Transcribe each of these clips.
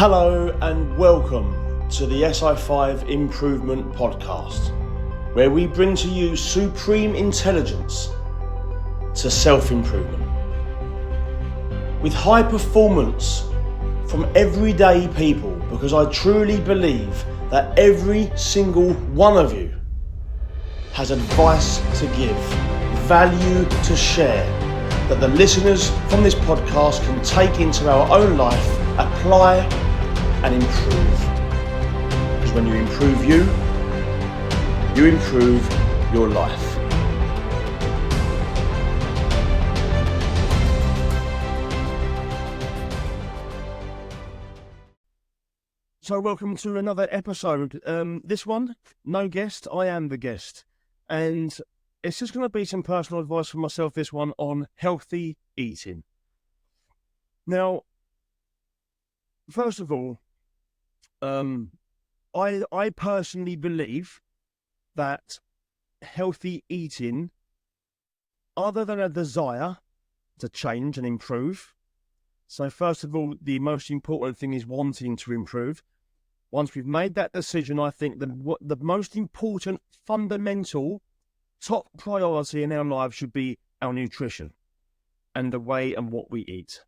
Hello and welcome to the SI5 Improvement Podcast, where we bring to you supreme intelligence to self-improvement. With high performance from everyday people, because I truly believe that every single one of you has advice to give, value to share, that the listeners from this podcast can take into our own life, apply and improve. Because when you improve you improve your life. So welcome to another episode. This one, no guest, I am the guest. And it's just going to be some personal advice from myself, this one, on healthy eating. Now, first of all, I personally believe that healthy eating, other than a desire to change and improve, so first of all, the most important thing is wanting to improve. Once we've made that decision, I think the most important, fundamental, top priority in our lives should be our nutrition and the way and what we eat.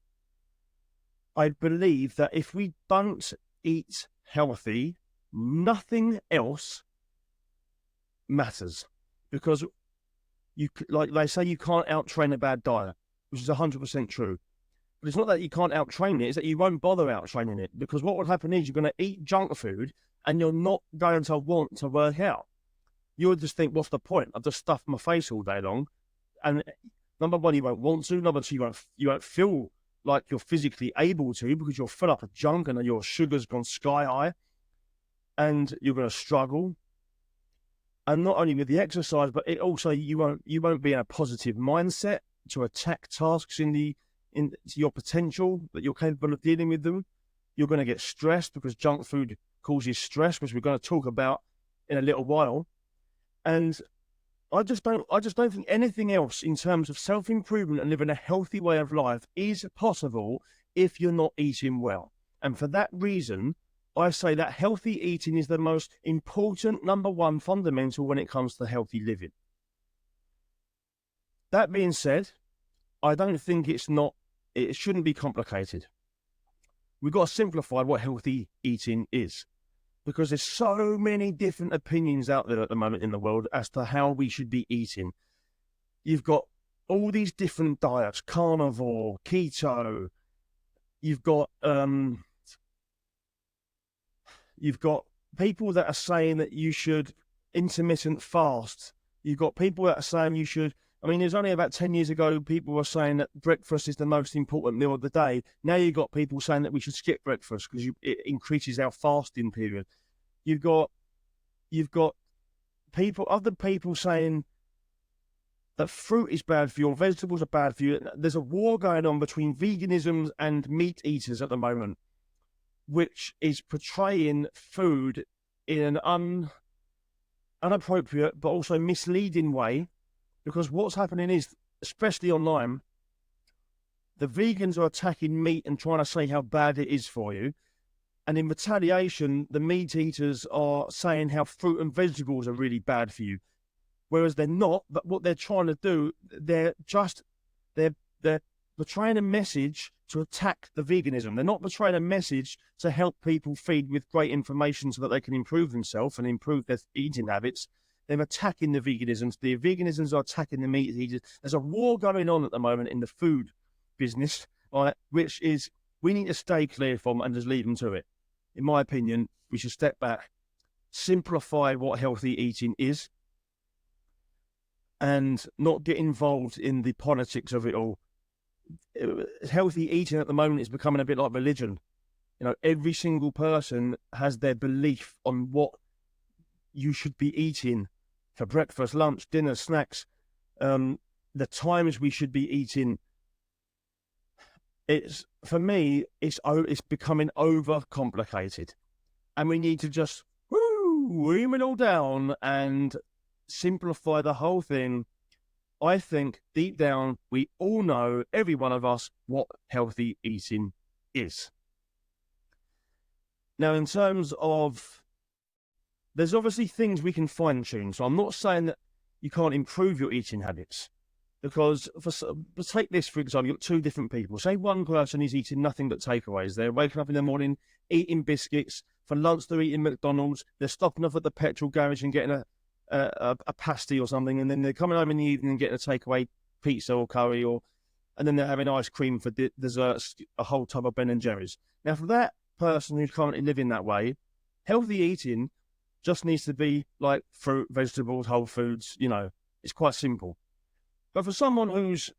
I believe that if we don't eat healthy, nothing else matters, because like they say, you can't out-train a bad diet, which is 100% true. But it's not that you can't out-train it, it's that you won't bother out-training it, because what will happen is you're going to eat junk food and you're not going to want to work out. You'll just think, what's the point? I've just stuffed my face all day long. And number one, you won't want to. Number two, you won't feel like you're physically able to, because you're full up of junk and your sugar's gone sky high. And you're going to struggle. And not only with the exercise, but it also you won't be in a positive mindset to attack tasks into your potential, that you're capable of dealing with them. You're going to get stressed, because junk food causes stress, which we're going to talk about in a little while. And I just don't think anything else in terms of self-improvement and living a healthy way of life is possible if you're not eating well. And for that reason, I say that healthy eating is the most important, number one, fundamental when it comes to healthy living. That being said, I don't think it shouldn't be complicated. We've got to simplify what healthy eating is, because there's so many different opinions out there at the moment in the world as to how we should be eating. You've got all these different diets, carnivore, keto. You've got people that are saying that you should intermittent fast. You've got people that are saying you should. I mean, there's only about 10 years ago, people were saying that breakfast is the most important meal of the day. Now you've got people saying that we should skip breakfast because it increases our fasting period. You've got other people saying that fruit is bad for you, or vegetables are bad for you. There's a war going on between veganism and meat eaters at the moment, which is portraying food in an inappropriate but also misleading way. Because what's happening is, especially online, the vegans are attacking meat and trying to say how bad it is for you. And in retaliation, the meat eaters are saying how fruit and vegetables are really bad for you. Whereas they're not, but what they're trying to do, they're portraying a message to attack the veganism. They're not portraying a message to help people feed with great information so that they can improve themselves and improve their eating habits. They're attacking the veganisms. The veganisms are attacking the meat eaters. There's a war going on at the moment in the food business, right, which is we need to stay clear from and just leave them to it. In my opinion, we should step back, simplify what healthy eating is, and not get involved in the politics of it all. Healthy eating at the moment is becoming a bit like religion. You know, every single person has their belief on what you should be eating for breakfast, lunch, dinner, snacks, the times we should be eating. For me, it's becoming overcomplicated, and we need to just ream it all down and simplify the whole thing. I think deep down, we all know, every one of us, what healthy eating is. Now, in terms of, there's obviously things we can fine tune. So I'm not saying that you can't improve your eating habits, because take this for example, you've got two different people. Say one person is eating nothing but takeaways. They're waking up in the morning, eating biscuits. For lunch, they're eating McDonald's. They're stopping off at the petrol garage and getting a pasty or something, and then they're coming home in the evening and getting a takeaway pizza or curry, and then they're having ice cream for desserts, a whole tub of Ben and Jerry's. Now, for that person who's currently living that way, healthy eating just needs to be like fruit, vegetables, whole foods. It's quite simple. But for someone who's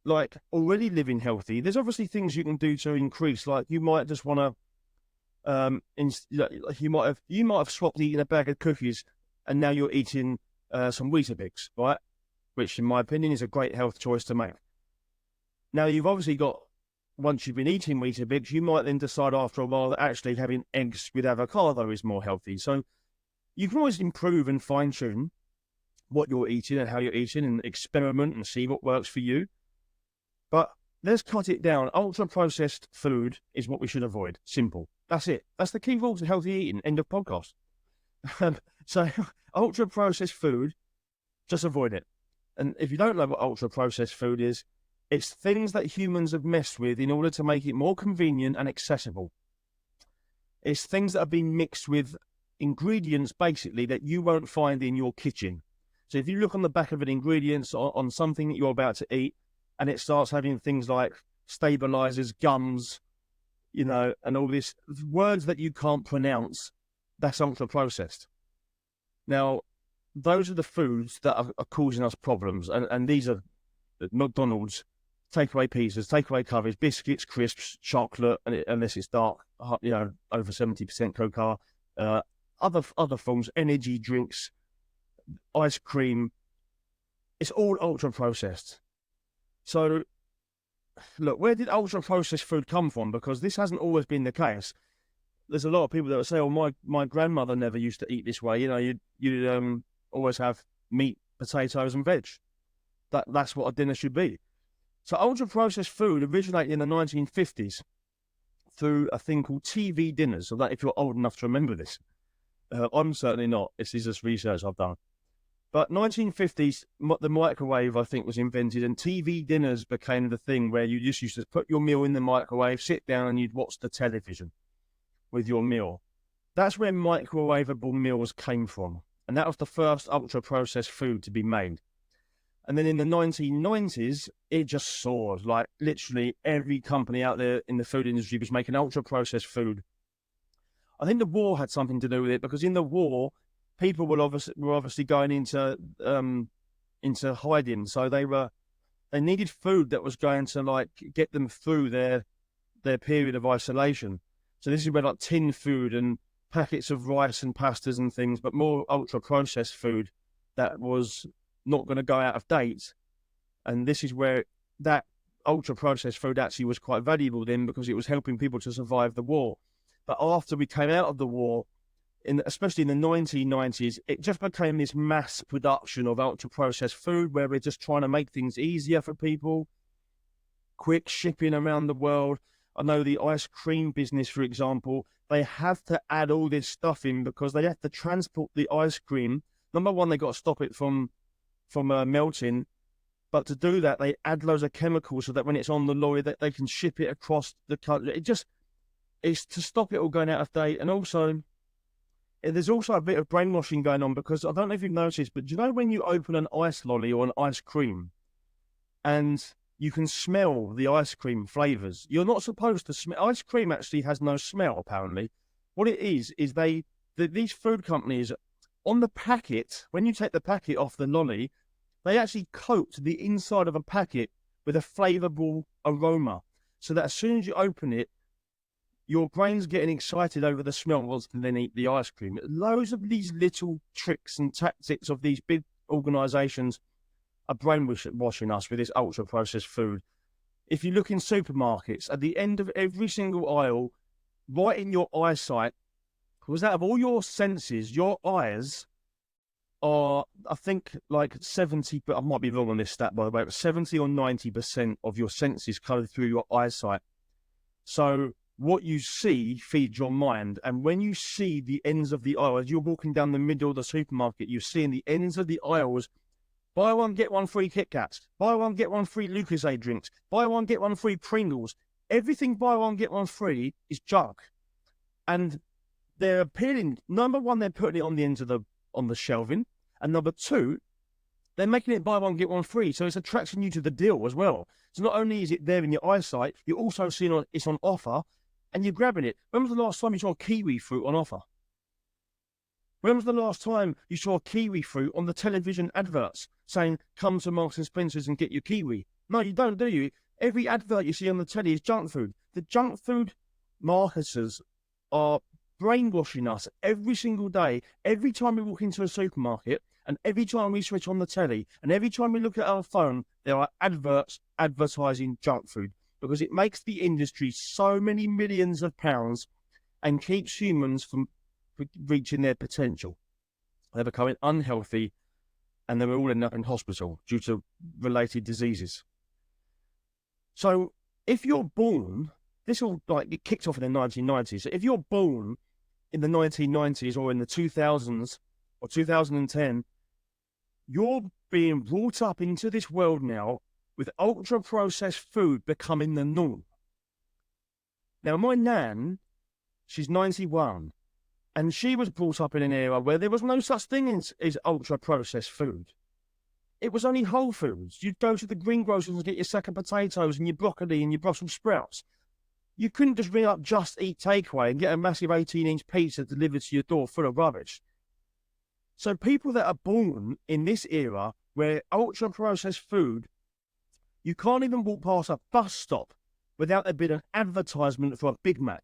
like already living healthy, there's obviously things you can do to increase. Like you might just want to, you might have swapped eating a bag of cookies, and now you're eating some Weetabix, right? Which, in my opinion, is a great health choice to make. Now, you've obviously got, once you've been eating Weetabix, you might then decide after a while that actually having eggs with avocado is more healthy. So you can always improve and fine-tune what you're eating and how you're eating and experiment and see what works for you. But let's cut it down. Ultra-processed food is what we should avoid. Simple. That's it. That's the key rule to healthy eating. End of podcast. So ultra-processed food, just avoid it. And if you don't know what ultra-processed food is, it's things that humans have messed with in order to make it more convenient and accessible. It's things that have been mixed with ingredients, basically, that you won't find in your kitchen. So if you look on the back of an ingredient on something that you're about to eat, and it starts having things like stabilizers, gums, and all this words that you can't pronounce, that's ultra-processed. Now, those are the foods that are causing us problems. And these are McDonald's, takeaway pizzas, takeaway curries, biscuits, crisps, chocolate, unless it's dark, over 70% cocoa, other forms, energy drinks, ice cream. It's all ultra-processed. So, look, where did ultra-processed food come from? Because this hasn't always been the case. There's a lot of people that will say, "Oh, my grandmother never used to eat this way." You'd always have meat, potatoes, and veg. That's what a dinner should be. So ultra-processed food originated in the 1950s through a thing called TV dinners. So that if you're old enough to remember this, I'm certainly not. This is just research I've done. But 1950s, the microwave, I think, was invented, and TV dinners became the thing where you just used to put your meal in the microwave, sit down, and you'd watch the television with your meal. That's where microwavable meals came from. And that was the first ultra-processed food to be made. And then in the 1990s, it just soared. Like literally every company out there in the food industry was making ultra-processed food. I think the war had something to do with it, because in the war, people were obviously going into hiding. So they needed food that was going to get them through their period of isolation. So this is where tin food and packets of rice and pastas and things, but more ultra-processed food that was not going to go out of date. And this is where that ultra-processed food actually was quite valuable then, because it was helping people to survive the war. But after we came out of the war, especially in the 1990s, it just became this mass production of ultra-processed food where we're just trying to make things easier for people, quick shipping around the world. I know the ice cream business, for example, they have to add all this stuff in because they have to transport the ice cream. Number one, they got to stop it from melting, but to do that, they add loads of chemicals so that when it's on the lorry, that they can ship it across the country. It's to stop it all going out of date. And also, there's also a bit of brainwashing going on, because I don't know if you've noticed, but do you know when you open an ice lolly or an ice cream and you can smell the ice cream flavors? You're not supposed to smell. Ice cream actually has no smell, apparently. What it is these food companies, on the packet, when you take the packet off the lolly, they actually coat the inside of a packet with a flavorful aroma, so that as soon as you open it, your brain's getting excited over the smell rather than then eat the ice cream. Loads of these little tricks and tactics of these big organisations are brainwashing us with this ultra-processed food. If you look in supermarkets, at the end of every single aisle, right in your eyesight, because out of all your senses, your eyes are, I think, 70, but I might be wrong on this stat, by the way, but 70 or 90% of your senses go through your eyesight. So what you see feeds your mind. And when you see the ends of the aisle, as you're walking down the middle of the supermarket, you're seeing the ends of the aisles. Buy one, get one free Kit Kats. Buy one, get one free Lucozade drinks. Buy one, get one free Pringles. Everything buy one, get one free is junk. And they're appealing. Number one, they're putting it on the ends of the shelving. And number two, they're making it buy one, get one free. So it's attracting you to the deal as well. So not only is it there in your eyesight, you're also seeing it's on offer and you're grabbing it. When was the last time you saw kiwi fruit on offer? When was the last time you saw kiwi fruit on the television adverts saying, come to Marks and Spencer's and get your kiwi? No, you don't, do you? Every advert you see on the telly is junk food. The junk food marketers are brainwashing us every single day. Every time we walk into a supermarket and every time we switch on the telly and every time we look at our phone, there are adverts advertising junk food because it makes the industry so many millions of pounds and keeps humans from reaching their potential. They're becoming unhealthy and they will all end up in hospital due to related diseases. So if you're born, this all it kicked off in the 1990s. So if you're born in the 1990s or in the 2000s or 2010, you're being brought up into this world now with ultra-processed food becoming the norm. Now, my nan, she's 91, and she was brought up in an era where there was no such thing as ultra-processed food. It was only whole foods. You'd go to the greengrocers and get your sack of potatoes and your broccoli and your Brussels sprouts. You couldn't just ring up Just Eat Takeaway and get a massive 18-inch pizza delivered to your door full of rubbish. So people that are born in this era where ultra-processed food, you can't even walk past a bus stop without there being an advertisement for a Big Mac.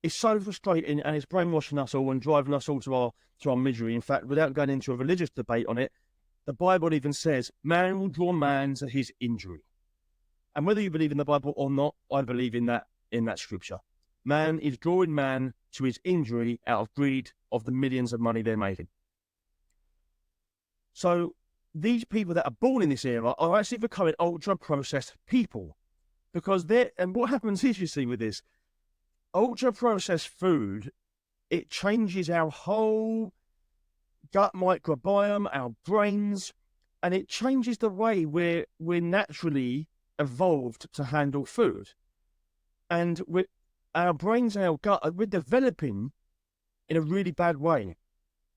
It's so frustrating and it's brainwashing us all and driving us all to our misery. In fact, without going into a religious debate on it, the Bible even says, man will draw man to his injury. And whether you believe in the Bible or not, I believe in that scripture. Man is drawing man to his injury out of greed of the millions of money they're making. So these people that are born in this era are actually becoming ultra-processed people. And what happens is, you see with this, ultra-processed food, it changes our whole gut microbiome, our brains, and it changes the way we're naturally evolved to handle food. And with our brains and our gut, we're developing in a really bad way.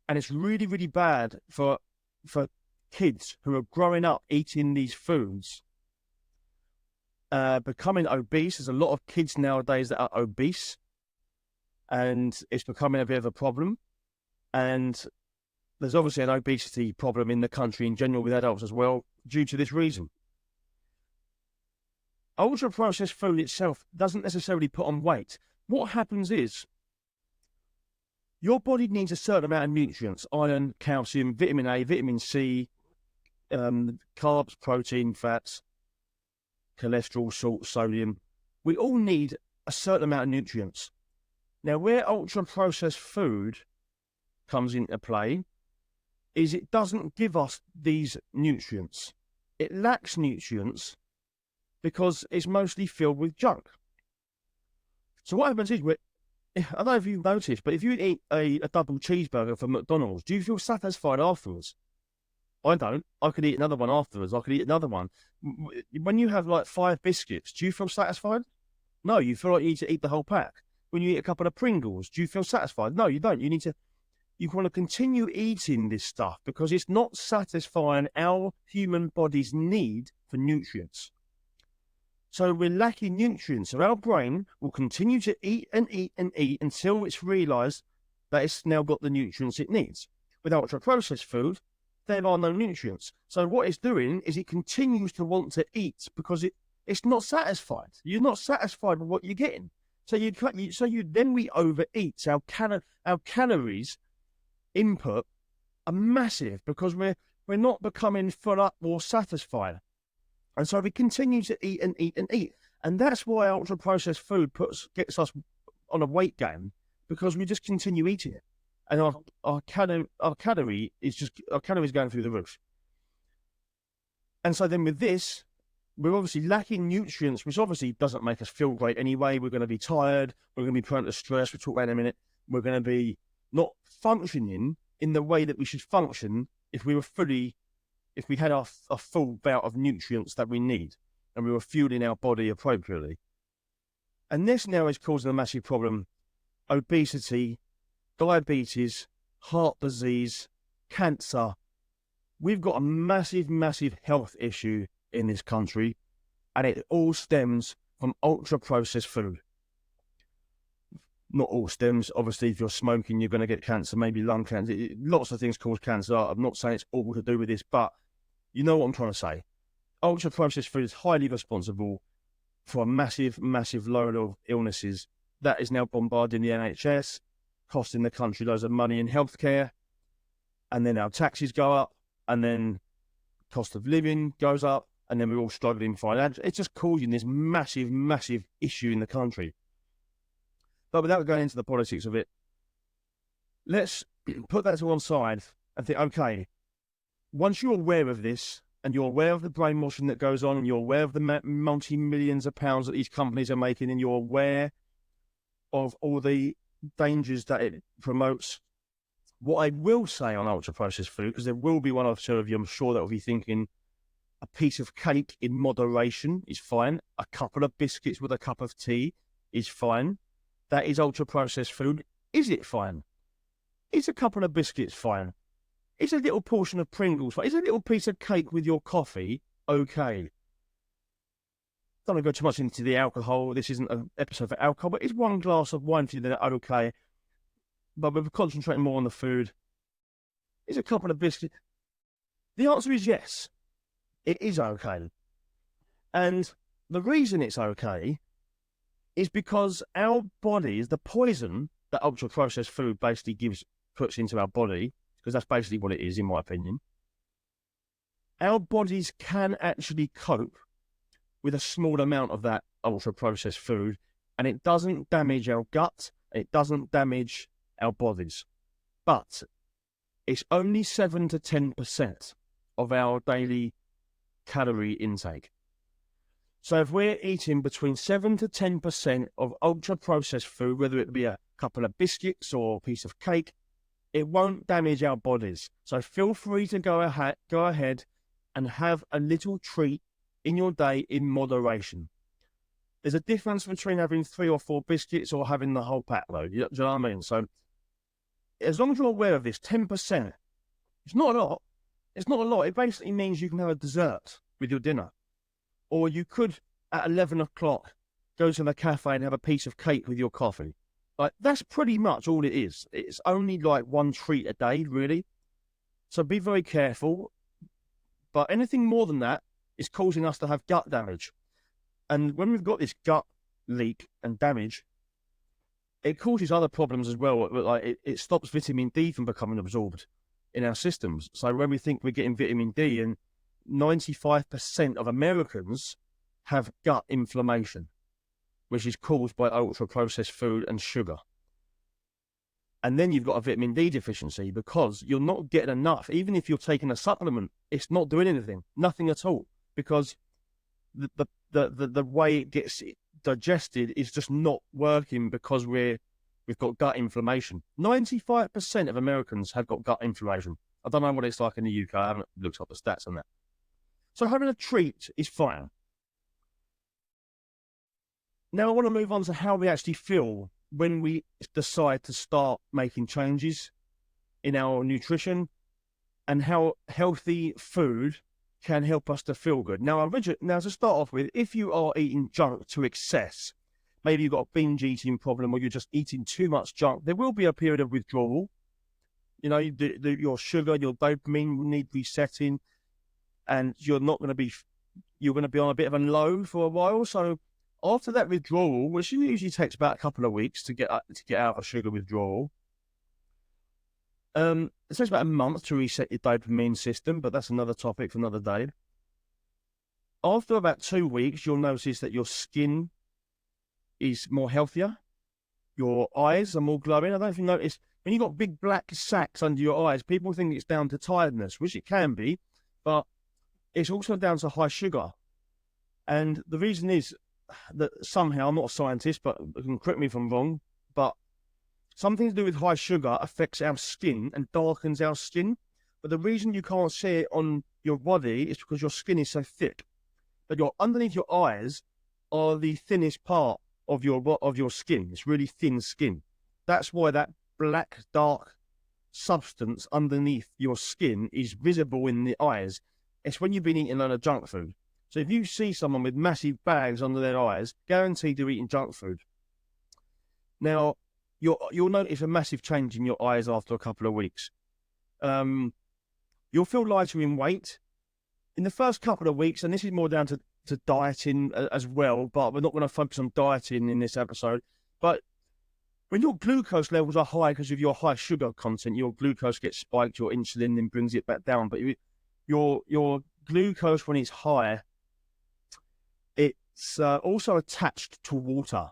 And it's really, really bad for kids who are growing up eating these foods, becoming obese. There's a lot of kids nowadays that are obese, and it's becoming a bit of a problem. And there's obviously an obesity problem in the country in general with adults as well, due to this reason. Ultra-processed food itself doesn't necessarily put on weight. What happens is, your body needs a certain amount of nutrients: iron, calcium, vitamin A, vitamin C, carbs, protein, fats, cholesterol, salt, sodium. We all need a certain amount of nutrients. Now, where ultra-processed food comes into play is it doesn't give us these nutrients. It lacks nutrients because it's mostly filled with junk. So what happens is, I don't know if you've noticed, but if you eat a double cheeseburger from McDonald's, do you feel satisfied afterwards? I don't. I could eat another one afterwards. I could eat another one. When you have like 5 biscuits, do you feel satisfied? No, you feel like you need to eat the whole pack. When you eat a couple of Pringles, do you feel satisfied? No, you don't. You want to continue eating this stuff because it's not satisfying our human body's need for nutrients. So we're lacking nutrients. So our brain will continue to eat and eat and eat until it's realised that it's now got the nutrients it needs. With ultra-processed food, there are no nutrients. So what it's doing is it continues to want to eat because it's not satisfied. You're not satisfied with what you're getting. So then we overeat. Our calories input are massive because we're not becoming full up or satisfied. And so we continue to eat and eat and eat. And that's why ultra-processed food gets us on a weight gain, because we just continue eating it. And our calories going through the roof. And so then with this, we're obviously lacking nutrients, which obviously doesn't make us feel great anyway. We're going to be tired. We're going to be prone to stress. We'll talk about it in a minute. We're going to be not functioning in the way that we should function if we had a full bout of nutrients that we need and we were fueling our body appropriately. And this now is causing a massive problem: obesity, diabetes, heart disease, cancer. We've got a massive, massive health issue in this country, and it all stems from ultra-processed food. Not all stems. Obviously, if you're smoking, you're going to get cancer, maybe lung cancer. Lots of things cause cancer. I'm not saying it's all to do with this, but you know what I'm trying to say. Ultra-processed food is highly responsible for a massive, massive load of illnesses that is now bombarding the NHS, costing the country loads of money in healthcare, and then our taxes go up, and then cost of living goes up, and then we're all struggling financially. It's just causing this massive, massive issue in the country. But without going into the politics of it, let's put that to one side and think, okay, once you're aware of this, and you're aware of the brainwashing that goes on, and you're aware of the multi-millions of pounds that these companies are making, and you're aware of all the dangers that it promotes, what I will say on ultra-processed food, because there will be one or two of you, I'm sure, that will be thinking, a piece of cake in moderation is fine. A couple of biscuits with a cup of tea is fine. That is ultra-processed food. Is it fine? Is a couple of biscuits fine? Is a little portion of Pringles fine? Is a little piece of cake with your coffee okay? Don't want to go too much into the alcohol. This isn't an episode for alcohol, but is one glass of wine for you okay? But we're concentrating more on the food. Is a couple of biscuits? The answer is yes. It is okay. And the reason it's okay is because our bodies, the poison that ultra-processed food basically puts into our body, because that's basically what it is, in my opinion, our bodies can actually cope with a small amount of that ultra-processed food, and it doesn't damage our gut, it doesn't damage our bodies. But it's only 7 to 10% of our daily calorie intake. So if we're eating between 7 to 10% of ultra-processed food, whether it be a couple of biscuits or a piece of cake, it won't damage our bodies. So feel free to go ahead and have a little treat in your day in moderation. There's a difference between having 3 or 4 biscuits or having the whole pack load. You know what I mean? So as long as you're aware of this, 10%, it's not a lot. It's not a lot. It basically means you can have a dessert with your dinner. Or you could, at 11 o'clock, go to the cafe and have a piece of cake with your coffee. Like, that's pretty much all it is. It's only like one treat a day, really. So be very careful. But anything more than that is causing us to have gut damage. And when we've got this gut leak and damage, it causes other problems as well. Like it stops vitamin D from becoming absorbed in our systems. So when we think we're getting vitamin D, and 95% of Americans have gut inflammation, which is caused by ultra-processed food and sugar. And then you've got a vitamin D deficiency because you're not getting enough. Even if you're taking a supplement, it's not doing anything, nothing at all, because the way it gets digested is just not working because we've got gut inflammation. 95% of Americans have got gut inflammation. I don't know what it's like in the UK. I haven't looked up the stats on that. So having a treat is fine. Now I want to move on to how we actually feel when we decide to start making changes in our nutrition, and how healthy food can help us to feel good. Now to start off with, if you are eating junk to excess, maybe you've got a binge eating problem, or you're just eating too much junk, there will be a period of withdrawal. You know, your sugar, your dopamine will need resetting, and you're going to be on a bit of a low for a while. So after that withdrawal, which usually takes about a couple of weeks to get out of sugar withdrawal, it takes about a month to reset your dopamine system, but that's another topic for another day. After about 2 weeks, you'll notice that your skin is more healthier. Your eyes are more glowing. I don't know if you notice, when you've got big black sacs under your eyes, people think it's down to tiredness, which it can be, but it's also down to high sugar. And the reason is that somehow, I'm not a scientist, but you can correct me if I'm wrong, but something to do with high sugar affects our skin and darkens our skin. But the reason you can't see it on your body is because your skin is so thick. But underneath your eyes are the thinnest part of your skin. It's really thin skin. That's why that black, dark substance underneath your skin is visible in the eyes. It's when you've been eating a lot of junk food. So if you see someone with massive bags under their eyes, guaranteed they're eating junk food. Now, you'll notice a massive change in your eyes after a couple of weeks. You'll feel lighter in weight in the first couple of weeks, and this is more down to dieting as well, but we're not going to focus on dieting in this episode. But when your glucose levels are high because of your high sugar content, your glucose gets spiked, your insulin then brings it back down. But your glucose, when it's high, it's also attached to water.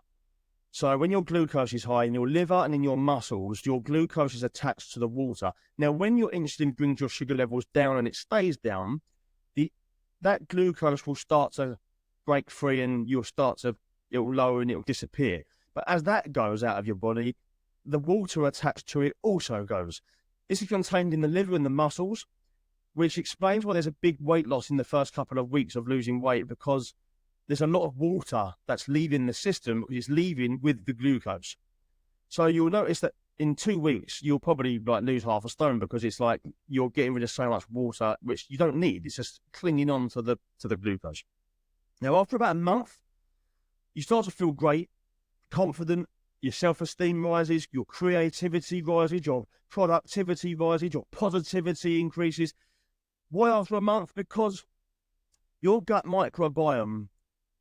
So when your glucose is high in your liver and in your muscles, your glucose is attached to the water. Now, when your insulin brings your sugar levels down and it stays down, that glucose will start to break free and it'll lower and it'll disappear. But as that goes out of your body, the water attached to it also goes. This is contained in the liver and the muscles, which explains why there's a big weight loss in the first couple of weeks of losing weight, because there's a lot of water that's leaving the system, which is leaving with the glucose. So you'll notice that in 2 weeks, you'll probably lose half a stone, because it's like you're getting rid of so much water, which you don't need. It's just clinging on to the glucose. Now, after about a month, you start to feel great, confident, your self-esteem rises, your creativity rises, your productivity rises, your positivity increases. Why after a month? Because your gut microbiome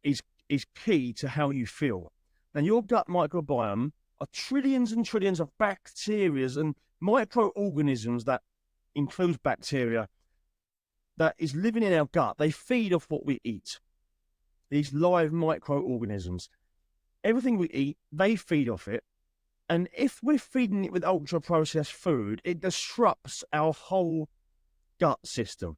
is key to how you feel. And your gut microbiome are trillions and trillions of bacteria and microorganisms, that includes bacteria, that is living in our gut. They feed off what we eat. These live microorganisms. Everything we eat, they feed off it. And if we're feeding it with ultra-processed food, it disrupts our whole gut system.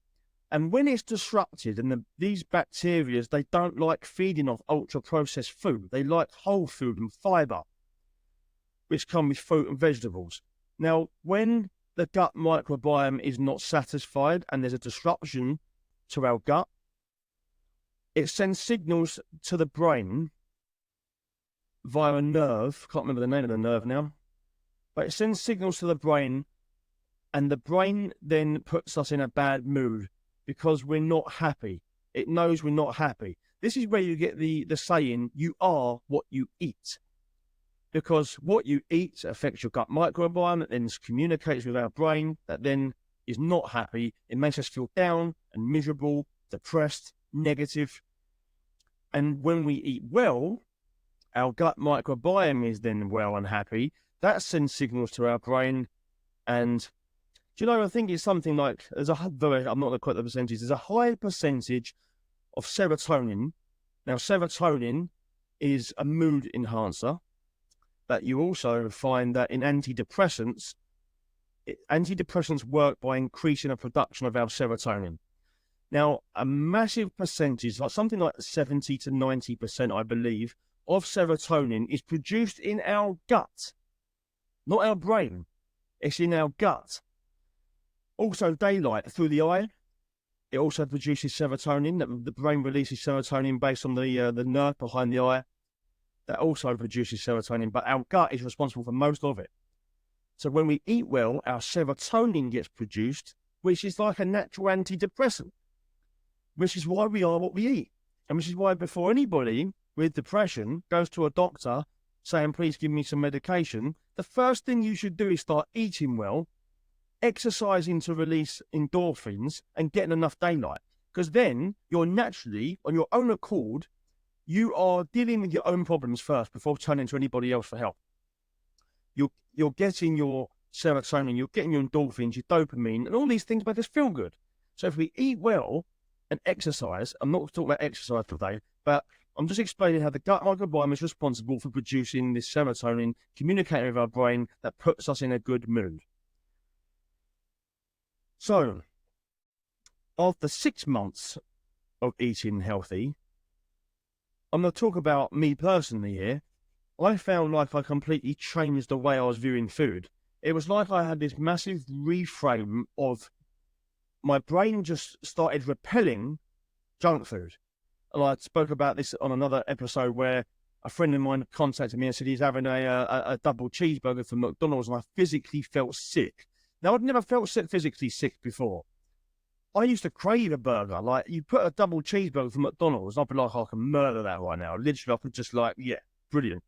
And when it's disrupted, and these bacteria, they don't like feeding off ultra-processed food. They like whole food and fibre, which come with fruit and vegetables. Now, when the gut microbiome is not satisfied and there's a disruption to our gut, it sends signals to the brain via a nerve. Can't remember the name of the nerve now. But it sends signals to the brain, and the brain then puts us in a bad mood because we're not happy. It knows we're not happy. This is where you get the saying, you are what you eat. Because what you eat affects your gut microbiome, that then communicates with our brain, that then is not happy. It makes us feel down and miserable, depressed, negative. And when we eat well, our gut microbiome is then well and happy. That sends signals to our brain. And do you know, I think it's something like, I'm not going to quote the percentage, there's a high percentage of serotonin. Now, serotonin is a mood enhancer. That you also find that in antidepressants work by increasing the production of our serotonin. Now, a massive percentage, like something like 70 to 90%, I believe, of serotonin is produced in our gut, not our brain. It's in our gut. Also, daylight through the eye, it also produces serotonin. The brain releases serotonin based on the nerve behind the eye. That also produces serotonin, but our gut is responsible for most of it. So when we eat well, our serotonin gets produced, which is like a natural antidepressant, which is why we are what we eat. And which is why before anybody with depression goes to a doctor saying, please give me some medication, the first thing you should do is start eating well, exercising to release endorphins, and getting enough daylight. Because then you're naturally, on your own accord, you are dealing with your own problems first before turning to anybody else for help. You're getting your serotonin, you're getting your endorphins, your dopamine, and all these things make us feel good. So if we eat well and exercise, I'm not talking about exercise today, but I'm just explaining how the gut microbiome is responsible for producing this serotonin, communicating with our brain, that puts us in a good mood. So, after 6 months of eating healthy, I'm going to talk about me personally here. I found like I completely changed the way I was viewing food. It was like I had this massive reframe of my brain just started repelling junk food. And I spoke about this on another episode where a friend of mine contacted me and said he's having a double cheeseburger from McDonald's, and I physically felt sick. Now, I'd never felt physically sick before. I used to crave a burger. Like, you put a double cheeseburger from McDonald's, I'd be like, I can murder that right now. Literally, I could just like, yeah, brilliant.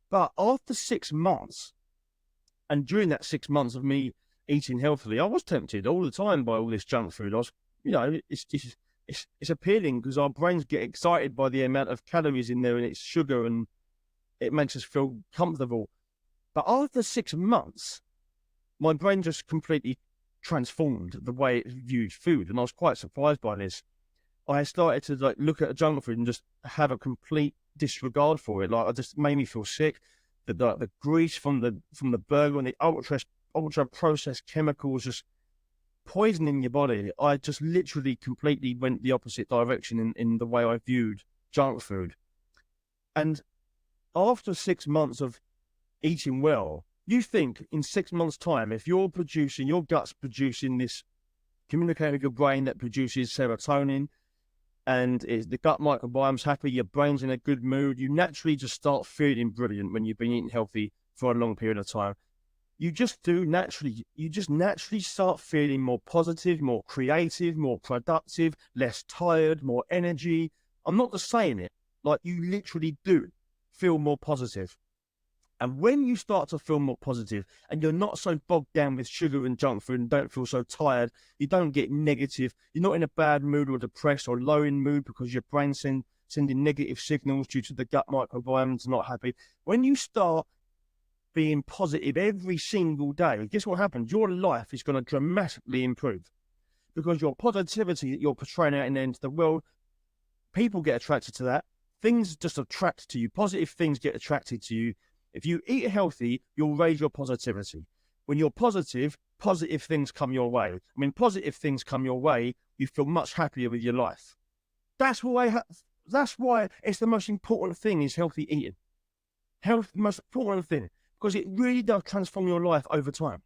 But after 6 months, and during that 6 months of me eating healthily, I was tempted all the time by all this junk food. I was, it's appealing because our brains get excited by the amount of calories in there and it's sugar, and it makes us feel comfortable. But after 6 months, my brain just completely transformed the way it viewed food, and I was quite surprised by this. I started to like look at junk food and just have a complete disregard for it. Like, it just made me feel sick. The grease from the burger and the ultra processed chemicals just poisoning your body. I just literally completely went the opposite direction in the way I viewed junk food. And after 6 months of eating well, you think in 6 months' time, if your gut's producing this communicator with your brain that produces serotonin, and the gut microbiome's happy, your brain's in a good mood, you naturally just start feeling brilliant when you've been eating healthy for a long period of time. You just naturally start feeling more positive, more creative, more productive, less tired, more energy. I'm not just saying it, like, you literally do feel more positive. And when you start to feel more positive and you're not so bogged down with sugar and junk food and don't feel so tired, you don't get negative, you're not in a bad mood or depressed or low in mood because your brain's sending negative signals due to the gut microbiome's not happy. When you start being positive every single day, guess what happens? Your life is going to dramatically improve because your positivity that you're portraying out into the world, people get attracted to that. Things just attract to you. Positive things get attracted to you. If you eat healthy, you'll raise your positivity. When you're positive, positive things come your way. When positive things come your way, you feel much happier with your life. That's why it's the most important thing is healthy eating. Health, the most important thing, because it really does transform your life over time.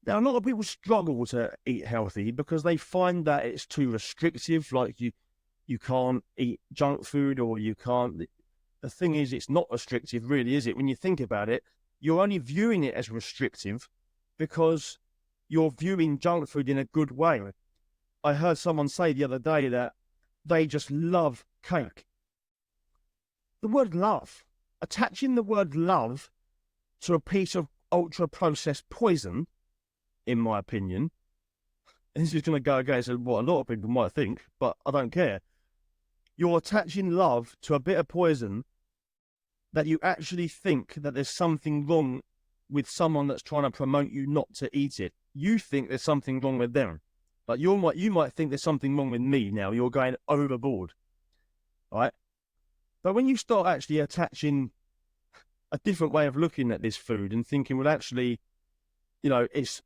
Now, a lot of people struggle to eat healthy because they find that it's too restrictive, like you can't eat junk food or you can't. The thing is, it's not restrictive, really, is it? When you think about it, you're only viewing it as restrictive because you're viewing junk food in a good way. I heard someone say the other day that they just love cake. The word love, attaching the word love to a piece of ultra-processed poison, in my opinion, and this is going to go against what a lot of people might think, but I don't care. You're attaching love to a bit of poison that you actually think that there's something wrong with someone that's trying to promote you not to eat it. You think there's something wrong with them. Like, you might think there's something wrong with me now. You're going overboard, right? But when you start actually attaching a different way of looking at this food and thinking, well, actually, it's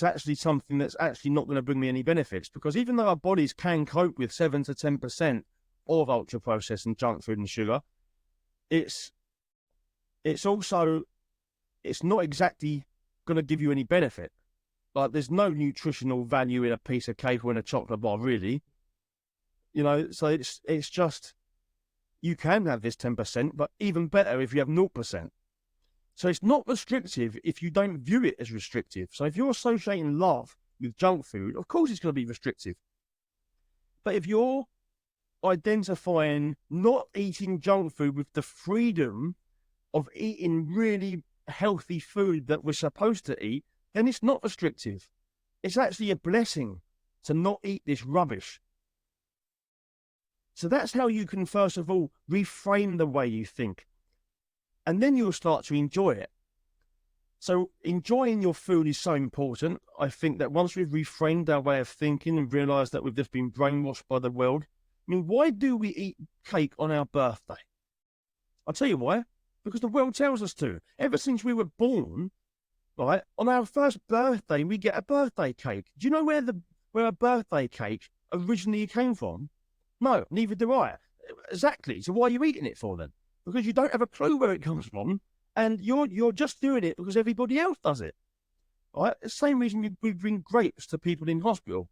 actually something that's actually not going to bring me any benefits, because even though our bodies can cope with 7 to 10% of ultra processed and junk food and sugar, it's not exactly going to give you any benefit. Like, there's no nutritional value in a piece of cake or in a chocolate bar, really. So it's just, you can have this 10%, but even better if you have 0%. So it's not restrictive if you don't view it as restrictive. So if you're associating love with junk food, of course it's going to be restrictive. But if you're identifying not eating junk food with the freedom of eating really healthy food that we're supposed to eat, then it's not restrictive. It's actually a blessing to not eat this rubbish. So that's how you can, first of all, reframe the way you think. And then you'll start to enjoy it. So enjoying your food is so important. I think that once we've reframed our way of thinking and realised that we've just been brainwashed by the world, I mean, why do we eat cake on our birthday? I'll tell you why. Because the world tells us to. Ever since we were born, right, on our first birthday, we get a birthday cake. Do you know where a birthday cake originally came from? No, neither do I. Exactly. So why are you eating it for then? Because you don't have a clue where it comes from, and you're just doing it because everybody else does it. Right? It's the same reason we bring grapes to people in hospital.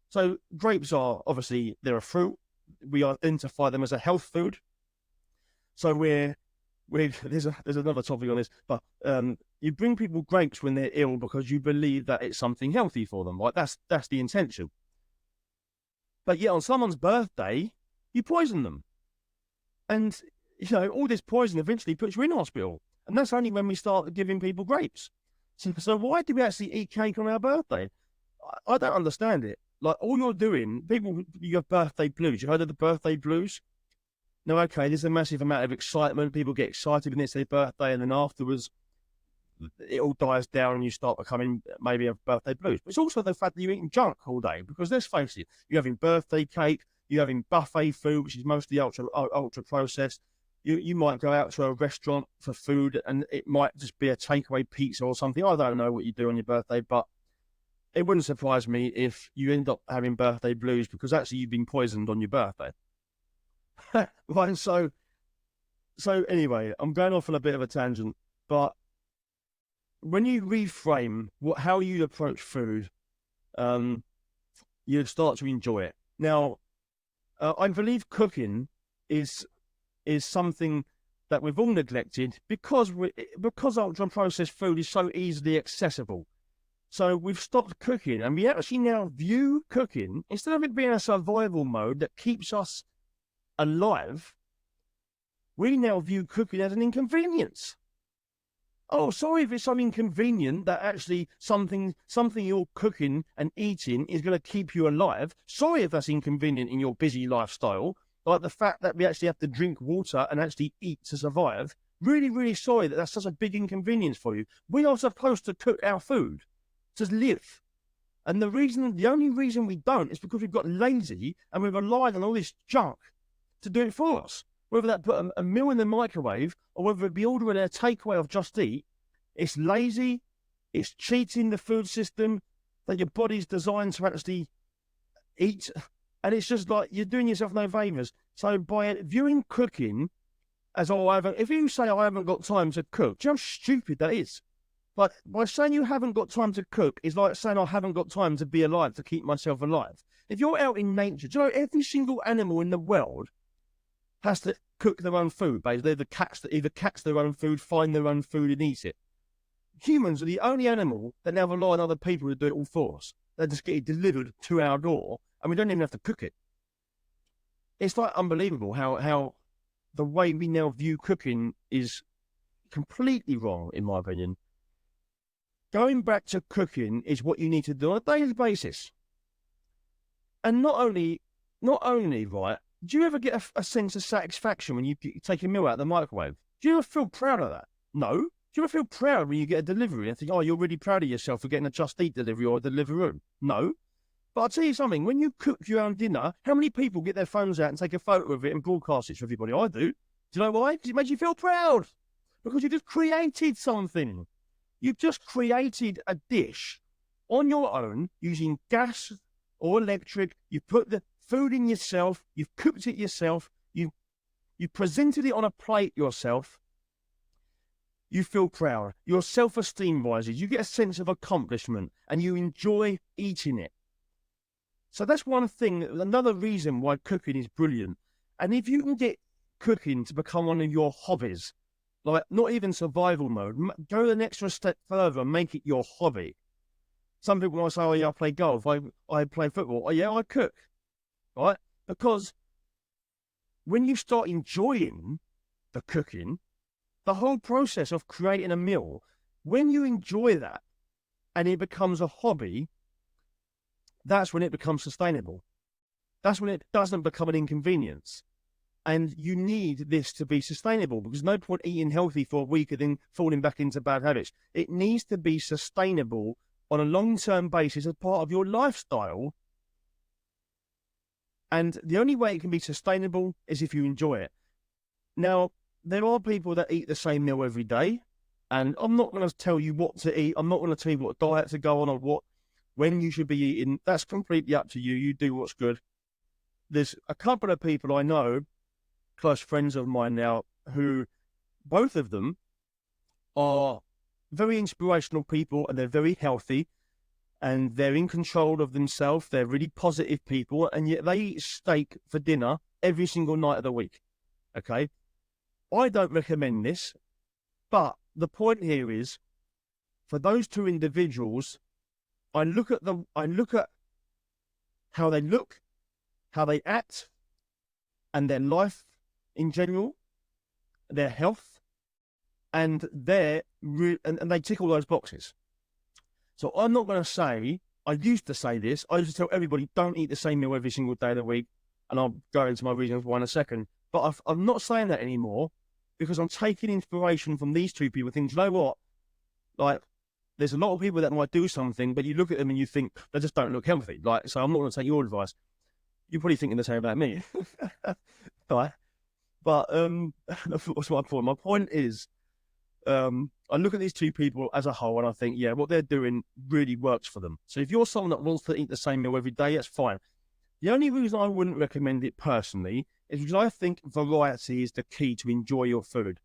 So grapes are obviously, they're a fruit. We identify them as a health food. So there's another topic on this, but you bring people grapes when they're ill because you believe that it's something healthy for them, right? That's the intention. But yet on someone's birthday, you poison them. And, all this poison eventually puts you in hospital. And that's only when we start giving people grapes. So why do we actually eat cake on our birthday? I don't understand it. Like, all you're doing, you have birthday blues. You heard of the birthday blues? No, okay, there's a massive amount of excitement. People get excited when it's their birthday, and then afterwards, it all dies down and you start becoming maybe a birthday blues. But it's also the fact that you're eating junk all day, because let's face it, you're having birthday cake, you're having buffet food, which is mostly ultra processed. You might go out to a restaurant for food and it might just be a takeaway pizza or something. I don't know what you do on your birthday, but it wouldn't surprise me if you end up having birthday blues because actually you've been poisoned on your birthday. Right, so anyway, I'm going off on a bit of a tangent, but when you reframe how you approach food, you start to enjoy it. Now, I believe cooking is something that we've all neglected because ultra processed food is so easily accessible. So we've stopped cooking, and we actually now view cooking, instead of it being a survival mode that keeps us alive, we now view cooking as an inconvenience. Oh, sorry if it's so inconvenient that actually something you're cooking and eating is going to keep you alive. Sorry if that's inconvenient in your busy lifestyle, like the fact that we actually have to drink water and actually eat to survive. Really, really sorry that that's such a big inconvenience for you. We are supposed to cook our food to live. And the only reason we don't is because we've got lazy and we've relied on all this junk to do it for us. Whether that put a meal in the microwave or whether it be ordering a takeaway of Just Eat, it's lazy, it's cheating the food system that your body's designed to actually eat. And it's just like you're doing yourself no favours. So by viewing cooking as, if you say I haven't got time to cook, do you know how stupid that is? But by saying you haven't got time to cook is like saying I haven't got time to be alive, to keep myself alive. If you're out in nature, do you know every single animal in the world has to cook their own food, basically. The cats that either catch their own food, find their own food and eat it. Humans are the only animal that now rely on other people to do it all for us. They just get it delivered to our door and we don't even have to cook it. It's like unbelievable how the way we now view cooking is completely wrong, in my opinion. Going back to cooking is what you need to do on a daily basis. And not only, right, do you ever get a sense of satisfaction when you take a meal out of the microwave? Do you ever feel proud of that? No. Do you ever feel proud when you get a delivery and think, oh, you're really proud of yourself for getting a Just Eat delivery or a Deliveroo? No. But I'll tell you something, when you cook your own dinner, how many people get their phones out and take a photo of it and broadcast it to everybody? I do. Do you know why? Because it makes you feel proud. Because you just created something. You've just created a dish on your own using gas or electric. You put the food in yourself. You've cooked it yourself. You presented it on a plate yourself. You feel proud. Your self-esteem rises. You get a sense of accomplishment and you enjoy eating it. So that's one thing, another reason why cooking is brilliant. And if you can get cooking to become one of your hobbies, like not even survival mode, go the extra step further and make it your hobby. Some people might say, oh yeah, I play golf, I play football, oh yeah, I cook, right? Because when you start enjoying the cooking, the whole process of creating a meal, when you enjoy that and it becomes a hobby, that's when it becomes sustainable. That's when it doesn't become an inconvenience. And you need this to be sustainable because no point eating healthy for a week and then falling back into bad habits. It needs to be sustainable on a long-term basis as part of your lifestyle. And the only way it can be sustainable is if you enjoy it. Now, there are people that eat the same meal every day, and I'm not going to tell you what to eat. I'm not going to tell you what diet to go on or when you should be eating. That's completely up to you. You do what's good. there's a couple of people I know, close friends of mine now, who both of them are very inspirational people, and they're very healthy, and they're in control of themselves. They're really positive people, and yet they eat steak for dinner every single night of the week. Okay. I don't recommend this, but the point here is, for those two individuals, I look at how they look, how they act, and their life in general, their health, and and they tick all those boxes. So I'm not going to say, I used to say this, I used to tell everybody, don't eat the same meal every single day of the week, and I'll go into my reasons why in a second. But I'm not saying that anymore, because I'm taking inspiration from these two people, thinking, you know what, like, there's a lot of people that might do something, but you look at them and you think, they just don't look healthy. Like, so I'm not going to take your advice. You're probably thinking the same about me. Right? But what's my point? My point is, I look at these two people as a whole and I think, yeah, what they're doing really works for them. So if you're someone that wants to eat the same meal every day, that's fine. The only reason I wouldn't recommend it personally is because I think variety is the key to enjoy your food.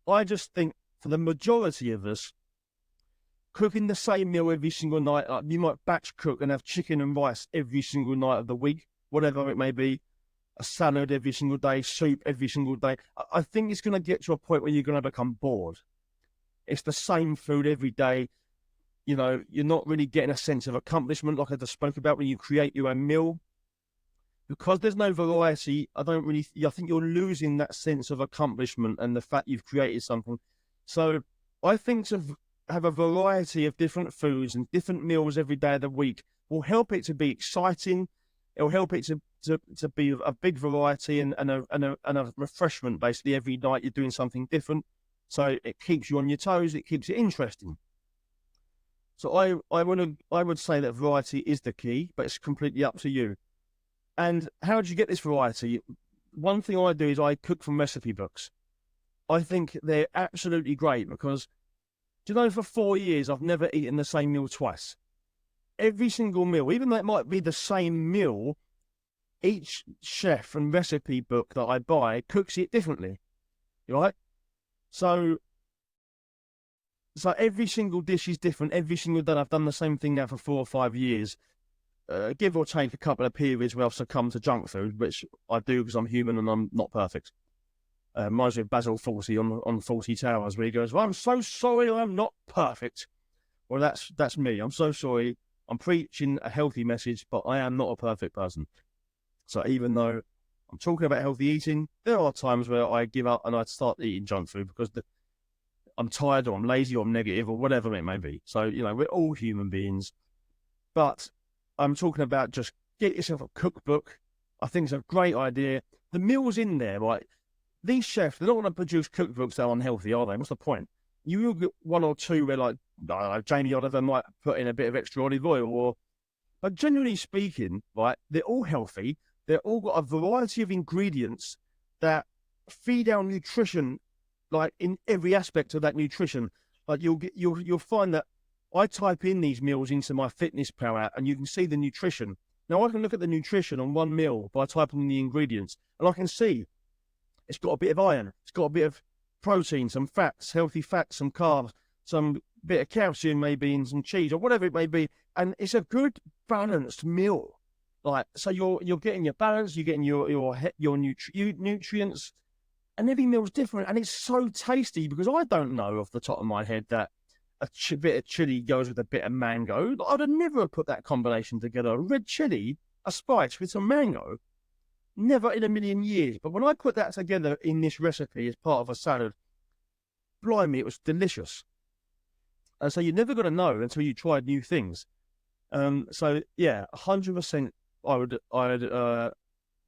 I just think for the majority of us, cooking the same meal every single night, like you might batch cook and have chicken and rice every single night of the week, whatever it may be, a salad every single day, soup every single day. I think it's going to get to a point where you're going to become bored. It's the same food every day. You know, you're not really getting a sense of accomplishment like I just spoke about when you create your own meal. Because there's no variety, I think you're losing that sense of accomplishment and the fact you've created something. So I think to have a variety of different foods and different meals every day of the week will help it to be exciting. It will help it to be a big variety and a refreshment, basically. Every night you're doing something different. So it keeps you on your toes, it keeps it interesting. So I would say that variety is the key, but it's completely up to you. And how do you get this variety? One thing I do is I cook from recipe books. I think they're absolutely great because, do you know, for 4 years, I've never eaten the same meal twice. Every single meal, even though it might be the same meal, each chef and recipe book that I buy cooks it differently, right? So every single dish is different. Every single day, I've done the same thing now for 4 or 5 years. Give or take a couple of periods where I've succumbed to junk food, which I do because I'm human and I'm not perfect. Reminds me of Basil Fawlty on Fawlty Towers, where he goes, "Well, I'm so sorry, I'm not perfect." Well, that's me. I'm so sorry. I'm preaching a healthy message, but I am not a perfect person. So even though I'm talking about healthy eating, there are times where I give up and I start eating junk food because I'm tired or I'm lazy or I'm negative or whatever it may be. So, you know, we're all human beings. But I'm talking about just get yourself a cookbook. I think it's a great idea. The meals in there, right? These chefs, they're not going to produce cookbooks that are unhealthy, are they? What's the point? You will get one or two where, like, I don't know, Jamie Oliver might put in a bit of extra olive oil, but generally speaking, right, they're all healthy. They've all got a variety of ingredients that feed our nutrition, like in every aspect of that nutrition. Like you'll find that I type in these meals into my Fitness Pal app, and you can see the nutrition. Now I can look at the nutrition on one meal by typing in the ingredients, and I can see it's got a bit of iron, it's got a bit of protein, some fats, healthy fats, some carbs, some bit of calcium maybe, and some cheese or whatever it may be, and it's a good balanced meal. Like, so you're getting your balance, you're getting your nutrients, and every meal's different, and it's so tasty because I don't know off the top of my head that a bit of chili goes with a bit of mango. I'd have never put that combination together. A red chili, a spice with some mango, never in a million years. But when I put that together in this recipe as part of a salad, blimey, it was delicious. And so you're never going to know until you try new things. So yeah, 100%. I would,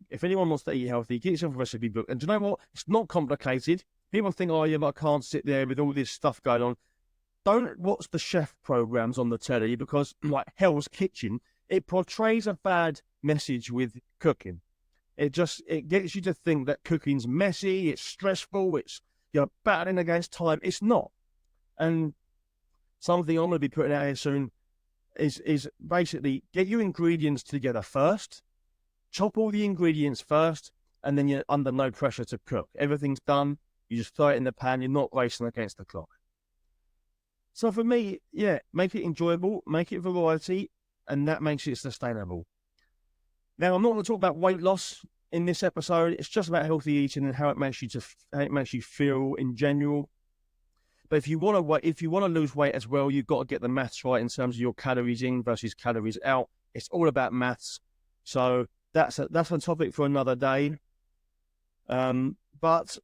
if anyone wants to eat healthy, get yourself a recipe book. And do you know what? It's not complicated. People think, oh yeah, but I can't sit there with all this stuff going on. Don't watch the chef programs on the telly because, like Hell's Kitchen, it portrays a bad message with cooking. It gets you to think that cooking's messy, it's stressful, you're battling against time. It's not. And something I'm going to be putting out here soon is basically get your ingredients together first. chop all the ingredients first, and then you're under no pressure to cook. Everything's done. You just throw it in the pan. You're not racing against the clock. So for me, yeah, make it enjoyable, make it variety, and that makes it sustainable. Now, I'm not going to talk about weight loss in this episode. It's just about healthy eating and how it makes you feel in general. But if you want to lose weight as well, you've got to get the maths right in terms of your calories in versus calories out. It's all about maths. So that's a topic for another day. But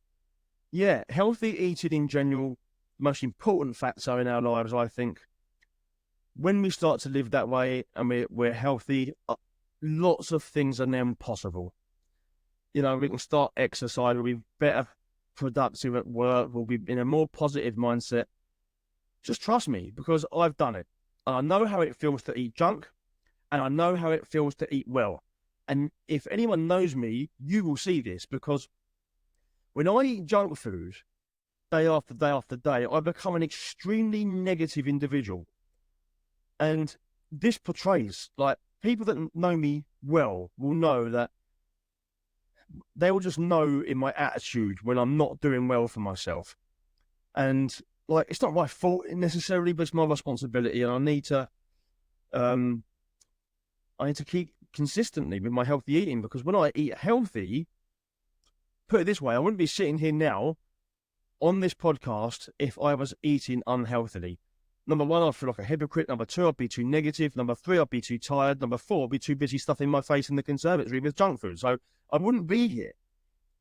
yeah, healthy eating in general, the most important factor in our lives, I think. When we start to live that way and we're healthy, lots of things are then possible. You know, we can start exercise, we'll be better productive at work, we'll be in a more positive mindset. Just trust me, because I've done it. And I know how it feels to eat junk, and I know how it feels to eat well. And if anyone knows me, you will see this, because when I eat junk food, day after day after day, I become an extremely negative individual. And this portrays, like, people that know me well will know that they will just know in my attitude when I'm not doing well for myself. And, like, it's not my fault necessarily, but it's my responsibility, and I need to keep consistently with my healthy eating, because when I eat healthy, put it this way, I wouldn't be sitting here now on this podcast if I was eating unhealthily. Number one, I'd feel like a hypocrite. Number two, I'd be too negative. Number three, I'd be too tired. Number four, I'd be too busy stuffing my face in the conservatory with junk food. So I wouldn't be here.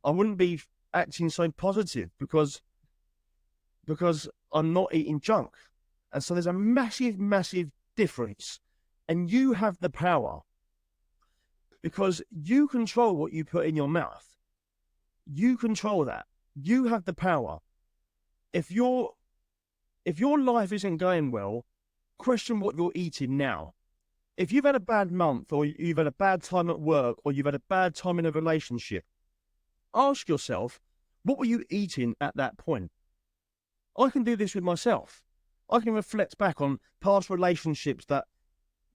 I wouldn't be acting so positive because I'm not eating junk. And so there's a massive, massive difference. And you have the power, because you control what you put in your mouth. You control that. You have the power. If your life isn't going well, question what you're eating now. If you've had a bad month, or you've had a bad time at work, or you've had a bad time in a relationship, ask yourself, what were you eating at that point? I can do this with myself. I can reflect back on past relationships that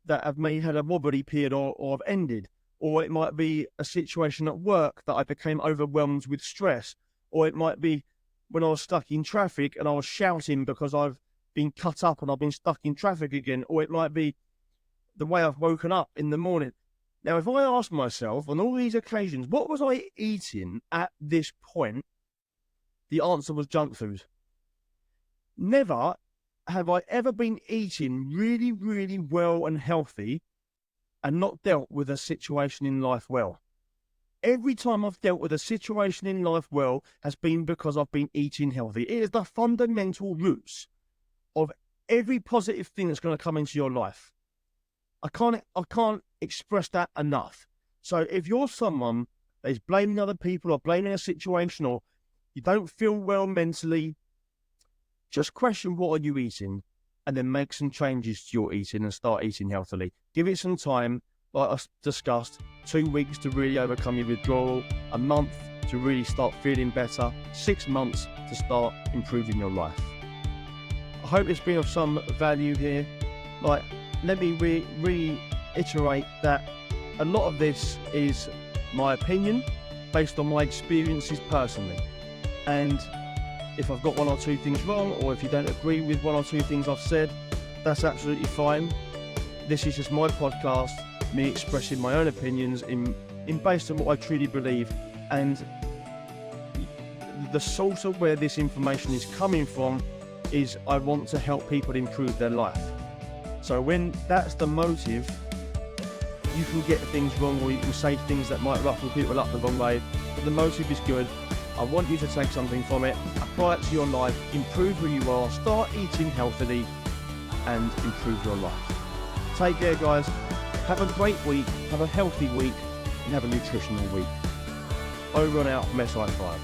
have maybe had a wobbly period or have ended. Or it might be a situation at work that I became overwhelmed with stress. Or it might be when I was stuck in traffic and I was shouting because I've been cut up and I've been stuck in traffic again. Or it might be the way I've woken up in the morning. Now, if I ask myself on all these occasions, what was I eating at this point? The answer was junk food. Never have I ever been eating really, really well and healthy and not dealt with a situation in life well. Every time I've dealt with a situation in life well has been because I've been eating healthy. It is the fundamental roots of every positive thing that's going to come into your life. I can't express that enough. So if you're someone that is blaming other people or blaming a situation, or you don't feel well mentally, just question what are you eating, and then make some changes to your eating and start eating healthily. Give it some time, like I discussed, 2 weeks to really overcome your withdrawal, a month to really start feeling better, 6 months to start improving your life. I hope it's been of some value here. Like, let me reiterate that a lot of this is my opinion based on my experiences personally. And if I've got one or two things wrong, or if you don't agree with one or two things I've said, that's absolutely fine. This is just my podcast, me expressing my own opinions in based on what I truly believe. And the source of where this information is coming from is I want to help people improve their life. So when that's the motive, you can get things wrong, or you can say things that might ruffle people up the wrong way, but the motive is good. I want you to take something from it, apply it to your life, improve who you are, start eating healthily, and improve your life. Take care, guys. Have a great week, have a healthy week, and have a nutritional week. Over and out from SI5.